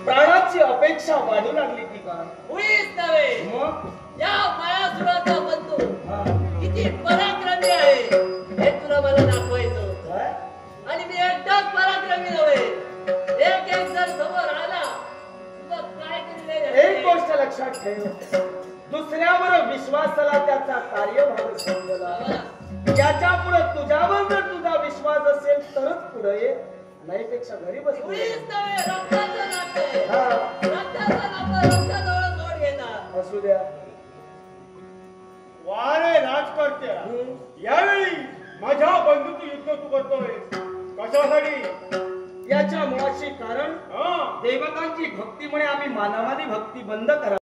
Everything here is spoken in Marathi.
प्राणाची अपेक्षा वाढू लागली की का? मुळीच नव्हे. मग या मायासुराचा बंधू किती पराक्रमी आहे हे तुला मला दाखवायचं होतं. काय? आणि मी एकटाच पराक्रमी नव्हे, एक एक जर समोर आला तुला काय केले. एक गोष्ट लक्षात ठेव, दुसऱ्यावर विश्वासाला त्याचा कार्यभाग समजला. याच्या पुढे तुझ्यावर जर तुझा विश्वास असेल तरच पुढे ये, नाहीपेक्षा घरी बस. मुळीच नव्हे, रक्ताचं नातं आहे. हा. रक्ताचं नातं रक्ताजवळ जोड घेणार. असू द्या. वारे राजकर्त्या, यावेळी माझ्या बंधूचं युद्ध तू करतोय कशासाठी? याच्या मुळाशी कारण देवतांची भक्ती म्हणे आम्ही मानवादी भक्ती बंद करा.